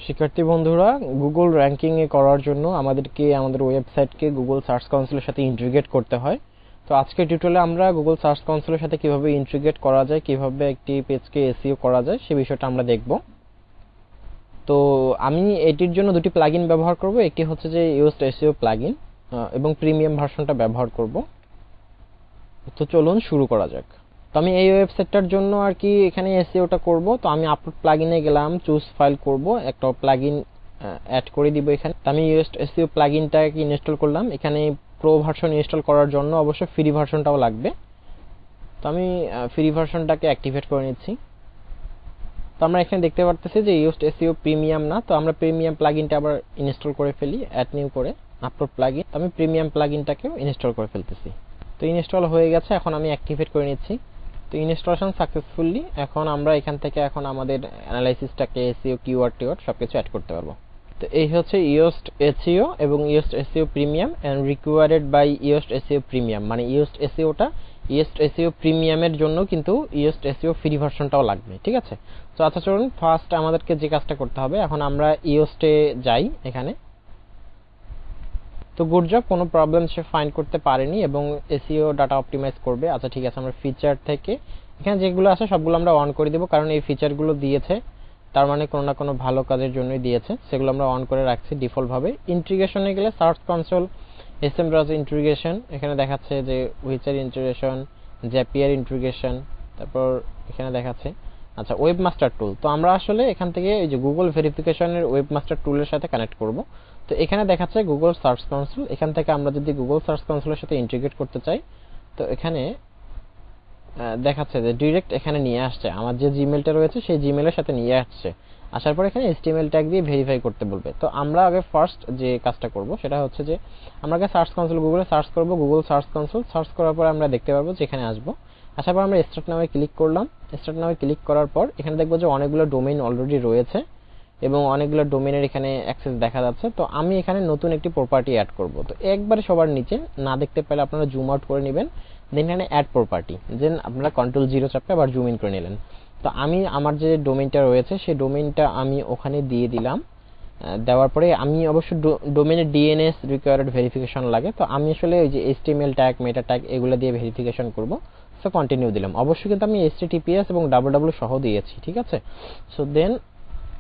শিক্ষার্থী বন্ধুরা, Google ranking এ করার জন্য আমাদেরকে আমাদের ওয়েবসাইটকে গুগল সার্চ কনসোলের সাথে ইন্টিগ্রেট করতে হয়। তো আজকের টিউটোরিয়ালে আমরা গুগল সার্চ কনসোলের সাথে কিভাবে ইন্টিগ্রেট করা যায়, কিভাবে একটি পেজকে এসইও করা যায় সে বিষয়টা আমরা দেখব। তো আমি এটির জন্য দুটি প্লাগইন ব্যবহার করব। একটি হচ্ছে যে yoast SEO প্লাগইন এবং প্রিমিয়াম ভার্সনটা ব্যবহার করব। তো চলুন শুরু করা যাক। তো আমি এই ওয়েবসাইটটার জন্য আর কি এখানে এসইওটা করব। তো আমি আপলোড প্লাগইনে গেলাম, চুজ ফাইল করব, একটা প্লাগইন অ্যাড করে দিব এখানে। তো আমি yoast SEO প্লাগইনটাকে ইনস্টল করলাম। এখানে প্রো ভার্সন ইনস্টল করার জন্য অবশ্য ফ্রি ভার্সনটাও লাগবে। তো আমি ফ্রি ভার্সনটাকে অ্যাক্টিভেট করে নিচ্ছি। তো আমরা এখানে দেখতে পারতেছি যে yoast SEO প্রিমিয়াম না, তো আমরা প্রিমিয়াম প্লাগইনটা আবার ইনস্টল করে ফেলি, অ্যাড নিউ করে আপলোড প্লাগইন। তো আমি প্রিমিয়াম প্লাগইনটাকেও ইনস্টল করে ফেলতেছি। তো ইনস্টল হয়ে গেছে, এখন আমি অ্যাক্টিভেট করে নিচ্ছি। তো ইনস্টলেশন সাকসেসফুলি। এখন আমরা এখান থেকে এখন আমাদের অ্যানালাইসিসটাকে এসইও কিওয়ার্ড টিওয়ার্ড সবকিছু অ্যাড করতে পারবো। তো এই হচ্ছে yoast SEO এবং yoast SEO premium and required by yoast SEO premium, মানে yoast SEOটা yoast SEO প্রিমিয়ামের জন্য কিন্তু yoast SEO ফ্রি ভার্সনটাও লাগবে, ঠিক আছে। তো আচ্ছা চলুন ফার্স্ট আমাদেরকে যে কাজটা করতে হবে, এখন আমরা yoast এ যাই এখানে। তো গুড জব, কোনো প্রবলেম সে ফাইন্ড করতে পারেনি এবং এসইও ডাটা অপটিমাইজ করবে। আচ্ছা ঠিক আছে, আমরা ফিচার থেকে এখানে যেগুলো আছে সবগুলো আমরা অন করে দেব, কারণ এই ফিচারগুলো দিয়েছে তার মানে কোনো না কোনো ভালো কাজের জন্যই দিয়েছে। সেগুলো আমরা অন করে রাখছি ডিফল্ট ভাবে। ইন্টিগ্রেশনে গেলে search console, SM browser integration এখানে দেখাচ্ছে যে উইচার ইন্টিগ্রেশন, জ্যাপিয়ার ইন্টিগ্রেশন, তারপর এখানে দেখাচ্ছে আচ্ছা ওয়েব মাস্টার টুল। তো আমরা আসলে এখান থেকে এই যে গুগল ভেরিফিকেশনের ওয়েব মাস্টার টুলের সাথে কানেক্ট করব। তো এখানে দেখাচ্ছে গুগল সার্চ কনসোল। এখান থেকে আমরা যদি গুগল সার্চ কনসোলের সাথে ইন্টিগ্রেট করতে চাই, তো এখানে দেখাচ্ছে যে ডাইরেক্ট এখানে নিয়ে আসছে, আমার যে জিমেলটা রয়েছে সেই জিমেলের সাথে নিয়ে আসছে। আসার পর এখানে HTML ট্যাগ দিয়ে ভেরিফাই করতে বলবে। তো আমরা আগে ফার্স্ট যে কাজটা করব সেটা হচ্ছে যে আমরা আগে সার্চ কনসোল গুগলে সার্চ করব, গুগল সার্চ কনসোল সার্চ করার পর আমরা দেখতে পারবো যে এখানে আসবো। আসার পর আমরা স্টার্ট নামে ক্লিক করলাম। স্টার্ট নামে ক্লিক করার পর এখানে দেখবো যে অনেকগুলো ডোমেইন অলরেডি রয়েছে এবং অনেকগুলো ডোমেইনের এখানে অ্যাক্সেস দেখা যাচ্ছে। তো আমি এখানে নতুন একটি প্রপার্টি অ্যাড করব। তো একবারে সবার নিচে না দেখতে পেলে আপনারা জুম আউট করে নেবেন, দেন এখানে অ্যাড প্রপার্টি, দেন আপনারা কন্ট্রোল 0 চাপে আবার জুম ইন করে নিলেন। তো আমি আমার যে ডোমেইনটা রয়েছে সেই ডোমেইনটা আমি ওখানে দিয়ে দিলাম। দেওয়ার পরে আমি অবশ্য ডোমেইনের ডিএনএস রিকোয়ার্ড ভেরিফিকেশন লাগে, তো আমি আসলে ওই যে HTML ট্যাগ, মেটা ট্যাগ এগুলো দিয়ে ভেরিফিকেশন করব। সো কন্টিনিউ দিলাম। অবশ্যই কিন্তু আমি HTTPS এবং www সহ দিয়েছি, ঠিক আছে। সো দেন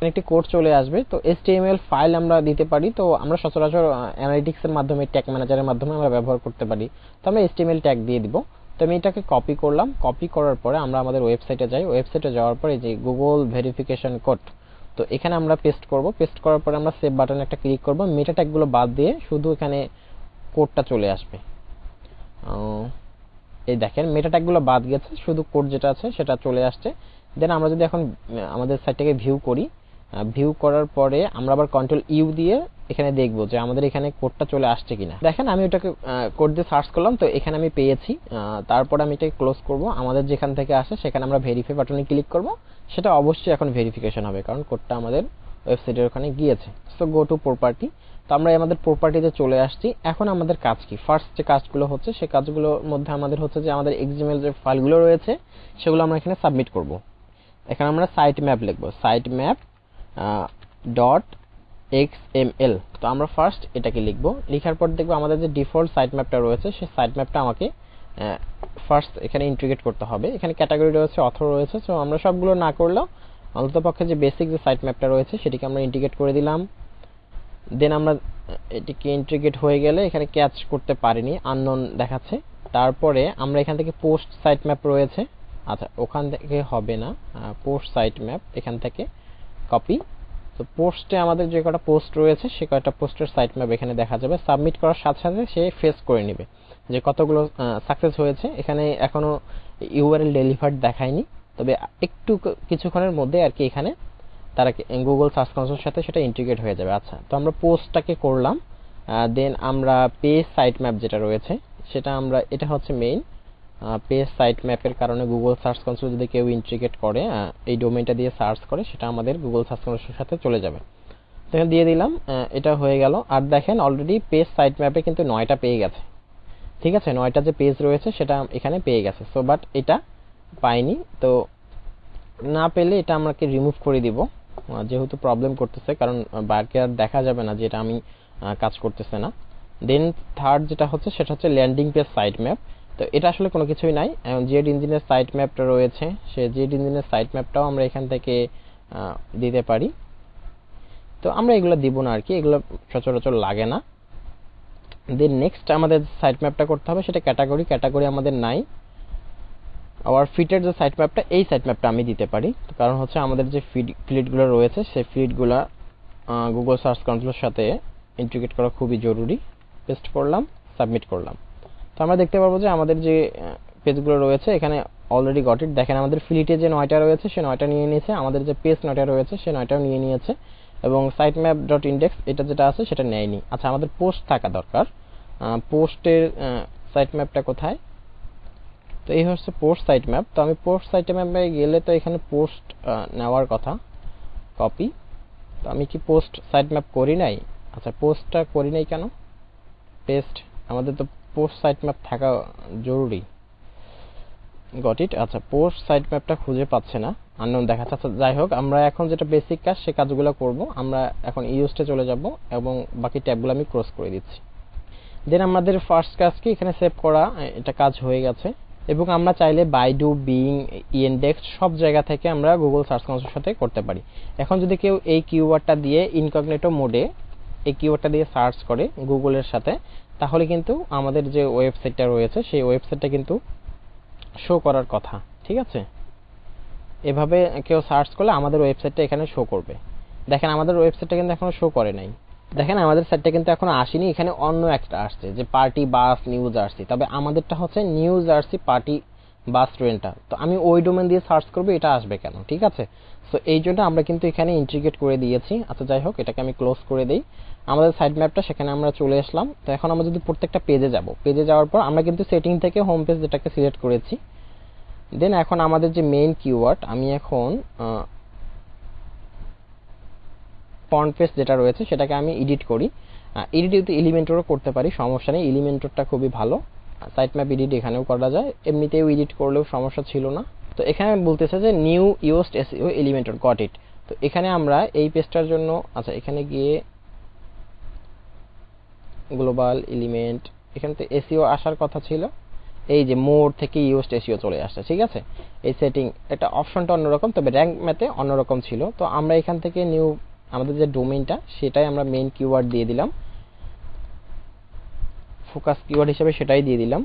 একটি কোড চলে আসবে। তো HTML ফাইল আমরা দিতে পারি, তো আমরা সচরাচর অ্যানালিটিক্স এর মাধ্যমে, ট্যাগ ম্যানেজারের মাধ্যমে আমরা ব্যবহার করতে পারি। তো আমরা HTML ট্যাগ দিয়ে দিব। তো আমি এটাকে কপি করলাম। কপি করার পরে আমরা আমাদের ওয়েবসাইটে যাই। ওয়েবসাইটে যাওয়ার পরে যে গুগল ভেরিফিকেশন কোড, তো এখানে আমরা পেস্ট করব। পেস্ট করার পরে আমরা সেভ বাটনে একটা ক্লিক করব। মেটা ট্যাগগুলো বাদ দিয়ে শুধু এখানে কোডটা চলে আসবে। এই দেখেন মেটা ট্যাগগুলো বাদ গেছে, শুধু কোড যেটা আছে সেটা চলে আসছে। দেন আমরা যদি এখন আমাদের সাইটটাকে ভিউ করি, ভিউ করার পরে আমরা আবার কন্ট্রোল দিয়ে এখানে দেখব যে আমাদের এখানে কোডটা চলে আসছে কিনা। দেখেন আমি ওটাকে কোড দিয়ে সার্চ করলাম, তো এখানে আমি পেয়েছি। তারপর আমি এটাকে ক্লোজ করব। আমাদের যেখান থেকে আসে সেখানে আমরা ভেরিফাই বাটনে ক্লিক করব। সেটা অবশ্যই এখন ভেরিফিকেশন হবে, কারণ কোডটা আমাদের ওয়েবসাইটের ওখানে গিয়েছে। So go to property. তো আমরা আমাদের প্রপার্টিতে চলে আসছি। এখন আমাদের কাজ কি? ফার্স্ট যে কাজগুলো হচ্ছে সেই কাজগুলোর মধ্যে আমাদের হচ্ছে যে আমাদের XML যে ফাইলগুলো রয়েছে সেগুলো আমরা এখানে সাবমিট করব। এখানে আমরা সাইট ম্যাপ লিখব, সাইট ম্যাপ .xml। তো আমরা ফার্স্ট এটাকে লিখব। লেখার পর দেখব আমাদের যে ডিফল্ট সাইট ম্যাপটা রয়েছে সেই সাইট ম্যাপটা আমাকে ফার্স্ট এখানে ইন্টিগ্রেট করতে হবে। এখানে ক্যাটাগরি রয়েছে, অথর রয়েছে। সো আমরা সবগুলো না করলেও অন্ততপক্ষে যে বেসিক যে সাইট ম্যাপটা রয়েছে সেটিকে আমরা ইন্টিগ্রেট করে দিলাম। দেন আমরা এটিকে ইন্টিগ্রেট হয়ে গেলে এখানে ক্যাচ করতে পারিনি, আননোন দেখাচ্ছে। তারপরে আমরা এখান থেকে পোস্ট সাইট ম্যাপ রয়েছে, আচ্ছা ওখান থেকে হবে না, পোস্ট সাইট ম্যাপ এখান থেকে কপি। তো পোস্টে আমাদের যে কটা পোস্ট রয়েছে সে কয়টা পোস্টের সাইট ম্যাপ এখানে দেখা যাবে। সাবমিট করার সাথে সাথে সে ফেস করে নেবে যে কতগুলো সাকসেস হয়েছে। এখানে এখনো ইউআরএল ডেলিভার্ড দেখায়নি, তবে একটু কিছুক্ষণের মধ্যে আর কি এখানে তারা গুগল সার্চ কনসোলের সাথে সেটা ইন্টিগ্রেট হয়ে যাবে। আচ্ছা, তো আমরা পোস্টটাকে করলাম। দেন আমরা পেজ সাইট ম্যাপ যেটা রয়েছে সেটা আমরা, এটা হচ্ছে মেইন পেজ সাইট ম্যাপের কারণে গুগল সার্চ কনসোল যদি কেউ ইন্টিগ্রেট করে এই ডোমেইনটা দিয়ে সার্চ করে সেটা আমাদের গুগল সার্চ কনসোলের সাথে চলে যাবে। তো এখানে দিয়ে দিলাম, এটা হয়ে গেল। আর দেখেন অলরেডি পেজ সাইট ম্যাপে কিন্তু 9টা পেয়ে গেছে, ঠিক আছে। 9টা যে পেজ রয়েছে সেটা এখানে পেয়ে গেছে। সো বাট এটা পাইনি, তো না পেলে এটা আমাকে রিমুভ করে দিব। যেহেতু প্রবলেম করতেছে, কারণ বাইরে আর দেখা যাবে না যে এটা আমি কাজ করতেছে না। দেন থার্ড যেটা হচ্ছে সেটা হচ্ছে ল্যান্ডিং পেজ সাইট ম্যাপ। তো এটা আসলে কোনো কিছুই নাই, জেড ইঞ্জিনের সাইট ম্যাপটা রয়েছে, সে জেড ইঞ্জিনের সাইট ম্যাপটাও আমরা এখান থেকে দিতে পারি। তো আমরা এগুলো দিব না আর কি, এগুলো সচরাচর লাগে না। দেন নেক্সট আমাদের সাইট ম্যাপটা করতে হবে, সেটা ক্যাটাগরি আমাদের নাই। আবার ফিটের যে সাইট ম্যাপটা, এই সাইট ম্যাপটা আমি দিতে পারি, কারণ হচ্ছে আমাদের যে ফিল্ডগুলো রয়েছে সেই ফিল্ডগুলো গুগল সার্চ কনসোলের সাথে ইন্টিগ্রেট করা খুবই জরুরি। পেস্ট করলাম, সাবমিট করলাম। তো আমরা দেখতে পারবো যে আমাদের যে পেজগুলো রয়েছে এখানে অলরেডি গট ইট। দেখেন আমাদের ফিল্ডে যে 9টা রয়েছে সে 9টা নিয়ে নিয়েছে, আমাদের যে পেজ 9টা রয়েছে সে 9টাও নিয়ে নিয়েছে, এবং সাইটম্যাপ ডট ইন্ডেক্স এটা যেটা আছে সেটা নেয়নি। আচ্ছা, আমাদের পোস্ট থাকা দরকার। পোস্টের সাইট ম্যাপটা কোথায়? তো এই হচ্ছে পোস্ট সাইট ম্যাপ। তো আমি পোস্ট সাইট ম্যাপে গেলে তো এখানে পোস্ট নেওয়ার কথা, কপি। তো আমি কি পোস্ট সাইট ম্যাপ করি নাই? আচ্ছা, পোস্টটা করি নাই কেন? পেস্ট, আমাদের তো পোস্ট সাইট ম্যাপ থাকা জরুরি। Got it. আচ্ছা, পোস্ট সাইট ম্যাপটা খুঁজে পাচ্ছে না, আননোন দেখাচ্ছে। আচ্ছা, যাই হোক, আমরা এখন যেটা বেসিক কাজ সে কাজগুলো করব। আমরা এখন ইউজটে চলে যাব এবং বাকি ট্যাবগুলো আমি ক্রস করে দিচ্ছি। দেন আমাদের ফার্স্ট কাজ কি, এখানে সেভ করা, এটা কাজ হয়ে গেছে। এবং আমরা চাইলে বাইডু, বিং, ইনডেক্স সব জায়গা থেকে আমরা গুগল সার্চ কনসোলের সাথে করতে পারি। এখন যদি কেউ এই কিওয়ার্ডটা দিয়ে ইনকগনিটো মোডে এই কিওয়ার্ডটা দিয়ে সার্চ করে গুগলের সাথে, তাহলে কিন্তু আমাদের যে ওয়েবসাইটটা রয়েছে সেই ওয়েবসাইটটা কিন্তু শো করার কথা। ঠিক আছে, এভাবে কেউ সার্চ করলে আমাদের ওয়েবসাইটটা এখানে শো করবে। দেখেন আমাদের ওয়েবসাইটটা কিন্তু এখনো শো করে নাই। দেখেন আমাদের সাইটটা কিন্তু এখনো আসেনি, এখানে অন্য একটা আসছে যে পার্টি বাস নিউ জার্সি, তবে আমাদেরটা হচ্ছে নিউ জার্সি পার্টি বাস রেন্টাল। তো আমি ওই ডোমেন দিয়ে সার্চ করবো, এটা আসবে কেন? ঠিক আছে, সো এই জন্য আমরা কিন্তু এখানে ইন্টিগ্রেট করে দিয়েছি। আচ্ছা, যাই হোক, এটাকে আমি ক্লোজ করে দিই। আমাদের সাইট ম্যাপটা সেখানে আমরা চলে আসলাম। তো এখন আমরা যদি প্রত্যেকটা পেজে যাব, পেজে যাওয়ার পর আমরা কিন্তু সেটিং থেকে হোম পেজ যেটাকে সিলেক্ট করেছি। দেন এখন আমাদের যে মেইন কিওয়ার্ড, আমি এখন ফন্ট পেজ যেটা রয়েছে সেটাকে আমি এডিট করি। এডিট যদি এলিমেন্টরও করতে পারি, সমস্যা নেই, এলিমেন্টরটা খুবই ভালো। সাইট ম্যাপ এডিট এখানেও করা যায়, এমনিতেও এডিট করলেও সমস্যা ছিল না। তো এখানে বলতেছে যে new used SEO Elementor, got it. তো এখানে আমরা এই পেজটার জন্য, আচ্ছা এখানে গিয়ে গ্লোবাল এলিমেন্ট, এখানে তো এসইও আসার কথা ছিল, এই যে মোর থেকে ইউজড এসইও চলে আসছে। ঠিক আছে, এই সেটিং, এটা অপশনটা অন্যরকম, তবে র্যাঙ্ক ম্যাথে অন্যরকম ছিল। তো আমরা এখান থেকে নিউ, আমাদের যে ডোমেইনটা সেটাই আমরা মেইন কিওয়ার্ড দিয়ে দিলাম, ফোকাস কিওয়ার্ড হিসেবে সেটাই দিয়ে দিলাম।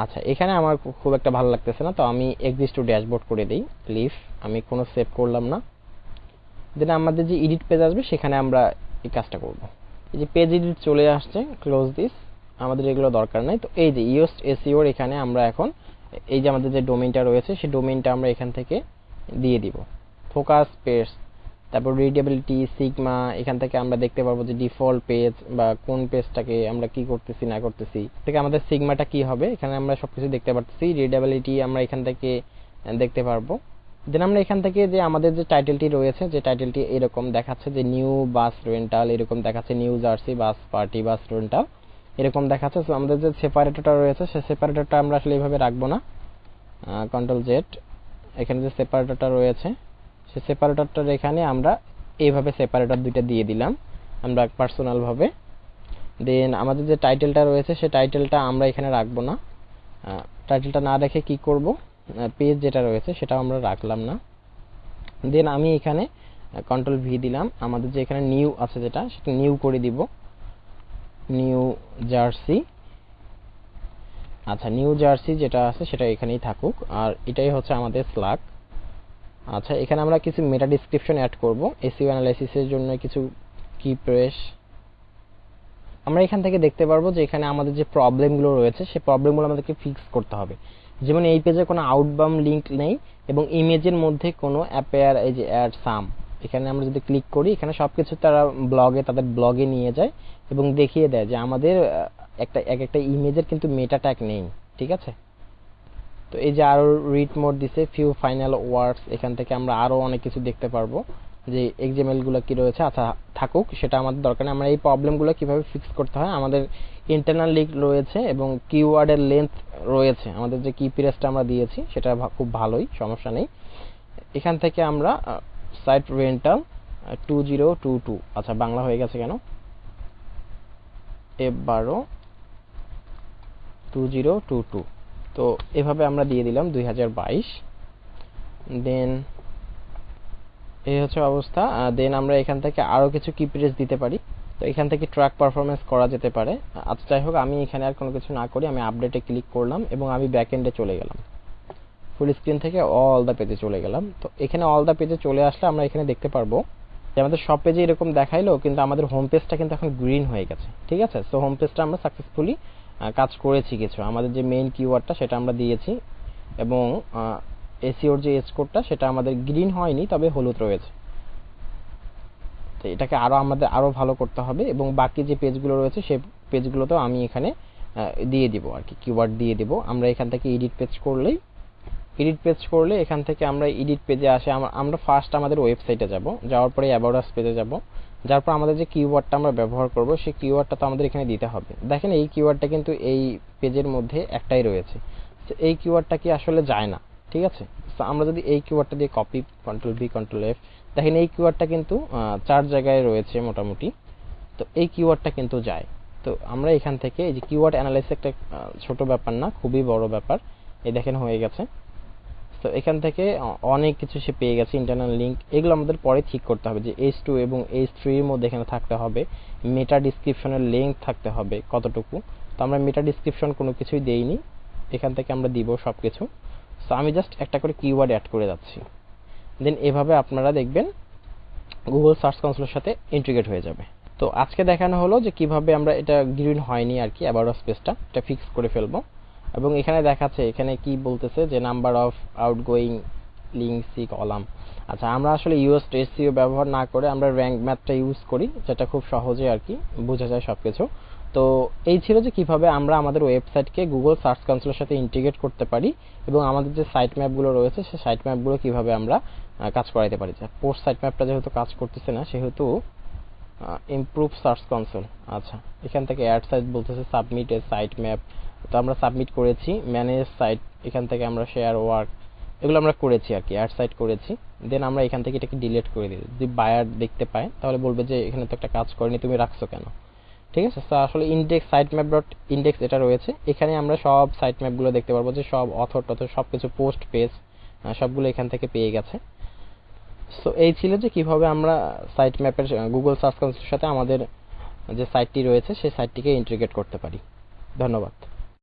আচ্ছা, এখানে আমার খুব একটা ভালো লাগতেছে না, তো আমি এক্সিস্ট টু ড্যাশবোর্ড করে দিই, লিভ। আমি কোনো সেভ করলাম না। দেন আমাদের যে এডিট পেজ আসবে সেখানে আমরা এই কাজটা করব। এই যে পেজ এডিট চলে আসছে, ক্লোজ দিস, আমাদের এগুলো দরকার নাই। তো এই যে ইউজড এসইওর এখানে আমরা এখন এই যে আমাদের যে ডোমেইনটা রয়েছে সেই ডোমেইনটা আমরা এখান থেকে দিয়ে দিব। ফোকাস পেজ, তারপর রিডেবিলিটি, সিগমা, এখান থেকে আমরা দেখতে পারবো যে ডিফল্ট পেজ বা কোন পেজটাকে আমরা কি করতেছি না করতেছি, থেকে আমাদের সিগমাটা কি হবে এখানে আমরা সবকিছু দেখতে পারতেছি। রিডেবিলিটি আমরা এখান থেকে দেখতে পারবো। দেন আমরা এখান থেকে যে আমাদের যে টাইটেলটি রয়েছে, যে টাইটেলটি এরকম দেখাচ্ছে যে নিউ বাস রেন্টাল, এরকম দেখাচ্ছে নিউ জার্সি বাস পার্টি বাস রেন্টাল, এরকম দেখাচ্ছে। তো আমাদের যে সেপারেটরটা রয়েছে সেই সেপারেটরটা আমরা আসলে এইভাবে রাখবো না, কন্ট্রোল জেড, এখানে যে সেপারেটরটা রয়েছে সেই সেপারেটরটার এখানে আমরা এইভাবে সেপারেটর দুইটা দিয়ে দিলাম আমরা পার্সোনাল ভাবে। দেন আমাদের যে টাইটেলটা রয়েছে সেই টাইটেলটা আমরা এখানে রাখবো না, টাইটেলটা না রেখে কি করব, পেজ যেটা রয়েছে সেটা আমরা রাখলাম না। দেন আমি এখানে কন্ট্রোল ভি দিলাম, আমাদের যে এখানে নিউ আছে যেটা সেটা নিউ করে দিব, নিউ জার্সি। আচ্ছা, নিউ জার্সি যেটা আছে সেটা এখানেই থাকুক, আর এটাই হচ্ছে আমাদের স্ল্যাগ। আচ্ছা, এখানে আমরা কিছু মেটা ডেসক্রিপশন অ্যাড করব, এসইও অ্যানালাইসিসের জন্য কিছু কি প্রেস। আমরা এখান থেকে দেখতে পারবো যে এখানে আমাদের যে প্রবলেমগুলো রয়েছে সেই প্রবলেমগুলো আমাদেরকে ফিক্স করতে হবে। যেমন এই পেজে কোনো আউটবাউন্ড লিংক নেই এবং ইমেজের মধ্যে কোনো অ্যাপেয়ার, এই যে অ্যাড সাম, এখানে আমরা যদি ক্লিক করি এখানে সবকিছু তারা তাদের ব্লগে নিয়ে যায় এবং দেখিয়ে দেয় যে আমাদের একটা ইমেজের কিন্তু মেটা ট্যাগ নেই। ঠিক আছে, তো এই যে আরো রিড মোড দিছে, ফিউ ফাইনাল ওয়ার্ডস, এখান থেকে আমরা আরো অনেক কিছু দেখতে পারবো যে এক্সএমএল গুলো কি রয়েছে। আচ্ছা, থাকুক, সেটা আমাদের দরকার নেই। আমরা এই প্রবলেমগুলো কিভাবে ফিক্স করতে হয়, আমাদের ইন্টারনাল লিঙ্ক রয়েছে এবং কিওয়ার্ডের লেন্থ রয়েছে, আমাদের যে কি প্রেসটা আমরা দিয়েছি সেটা খুব ভালোই, সমস্যা নেই। এখান থেকে আমরা সাইট রেন্টাল 2022, আচ্ছা বাংলা হয়ে গেছে কেন, F12 2022। তো এভাবে আমরা দিয়ে দিলাম 2022। দেন এই হচ্ছে অবস্থা। দেন আমরা এখান থেকে আরো কিছু কি পেজ দিতে পারি। তো এখান থেকে ট্র্যাক পারফরমেন্স করা যেতে পারে। আচ্ছা যাই হোক, আমি এখানে আর কোনো কিছু না করি, আমি আপডেটে ক্লিক করলাম এবং আমি ব্যাকএন্ডে চলে গেলাম, ফুল স্ক্রিন থেকে অল দ্য পেজে চলে গেলাম। তো এখানে অল দ্য পেজে চলে আসলে আমরা এখানে দেখতে পারবো যে আমাদের সব পেজে এরকম দেখাইলো, কিন্তু আমাদের হোম পেজটা কিন্তু এখন গ্রিন হয়ে গেছে। ঠিক আছে, সো হোম পেজটা আমরা সাকসেসফুলি কাজ করেছি কিছু, আমাদের যে মেইন কিওয়ার্ডটা সেটা আমরা দিয়েছি এবং এসইওর যে এস কোডটা সেটা আমাদের গ্রিন হয়নি, তবে হলুদ রয়েছে। তো এটাকে আমাদের আরো ভালো করতে হবে এবং বাকি যে পেজগুলো রয়েছে সেই পেজগুলোতেও আমি এখানে দিয়ে দিব আর কি, কিওয়ার্ড দিয়ে দিব। আমরা এখান থেকে এডিট পেজ করলে এখান থেকে আমরা এডিট পেজে আসে, আমরা ফার্স্ট আমাদের ওয়েবসাইটে যাব, যাওয়ার পরে অ্যাবাউট আস পেজে যাব, যার পর আমাদের যে কিওয়ার্ডটা আমরা ব্যবহার করব সেই কিওয়ার্ডটা তো আমাদের এখানে দিতে হবে। দেখেন এই কিওয়ার্ডটা কিন্তু এই পেজের মধ্যে একটাই রয়েছে, তো এই কিওয়ার্ডটা কি আসলে যায় না। ঠিক আছে, তো আমরা যদি এই কিওয়ার্ডটা দিয়ে কপি কন্ট্রোল-V কন্ট্রোল-F, দেখেন এই কিওয়ার্ডটা কিন্তু 4 জায়গায় রয়েছে মোটামুটি, তো এই কিওয়ার্ডটা কিন্তু যায়। তো আমরা এখান থেকে এই যে কিওয়ার্ড অ্যানালাইসিস একটা ছোট ব্যাপার না, খুবই বড় ব্যাপার। এই দেখেন হয়ে গেছে। তো এখান থেকে অনেক কিছু সে পেয়ে গেছে, ইন্টারনাল লিঙ্ক, এগুলো আমাদের পরে ঠিক করতে হবে যে H2 এবং H3 এর মধ্যে এখানে থাকতে হবে, মেটা ডিসক্রিপশনের লেন্থ থাকতে হবে কতটুকু। তো আমরা মেটা ডিসক্রিপশন কোনো কিছুই দেইনি, এখান থেকে আমরা দিব সবকিছু। সো আমি জাস্ট একটা করে কিওয়ার্ড অ্যাড করে যাচ্ছি, দেন এভাবে আপনারা দেখবেন গুগল সার্চ কনসোলের সাথে ইন্টিগ্রেট হয়ে যাবে। তো আজকে দেখানো হলো যে কিভাবে আমরা এটা গ্রিন হয়নি আর কি অ্যাবাউট আস পেজটা, এটা ফিক্স করে ফেলবো। এবং এখানে দেখাচ্ছে, এখানে কি বলতেছে যে number of outgoing link C column. আচ্ছা, আমরা আসলে yoast SEO ব্যবহার না করে আমরা র্যাঙ্ক ম্যাথটা ইউজ করি, যেটা খুব সহজে আর কি বোঝা যায় সবকিছু। তো এই ছিল যে কিভাবে আমরা আমাদের ওয়েবসাইটকে গুগল সার্চ কনসোলের সাথে ইন্টিগ্রেট করতে পারি এবং আমাদের যে সাইট ম্যাপগুলো রয়েছে সেই সাইট ম্যাপগুলো কিভাবে আমরা কাজ করাইতে পারি। পোস্ট সাইট ম্যাপটা যেহেতু কাজ করতেছে না, সেহেতু ইমপ্রুভ সার্চ কনসোল। আচ্ছা, এখান থেকে অ্যাড সাইট বলতেছে সাবমিট এ সাইট ম্যাপ, তো আমরা সাবমিট করেছি। ম্যানেজ সাইট, এখান থেকে আমরা শেয়ার ওয়ার্ক, এগুলো আমরা করেছি আর কি, অ্যাড সাইট করেছি। দেন আমরা এখান থেকে এটাকে ডিলিট করে দিই, যদি বায়ার দেখতে পায় তাহলে বলবে যে এখানে তো একটা কাজ করেনি, তুমি রাখছো কেন। ঠিক আছে, তো আসলে index site map dot index এটা রয়েছে, এখানে আমরা সব সাইট ম্যাপগুলো দেখতে পারবো, যে সব অথর টথর সব কিছু পোস্ট পেজ সবগুলো এখান থেকে পেয়ে গেছে। সো এই ছিল যে কিভাবে আমরা সাইট ম্যাপের গুগল সার্চ কনসোলের সাথে আমাদের যে সাইটটি রয়েছে সেই সাইটটিকে ইন্টিগ্রেট করতে পারি। ধন্যবাদ।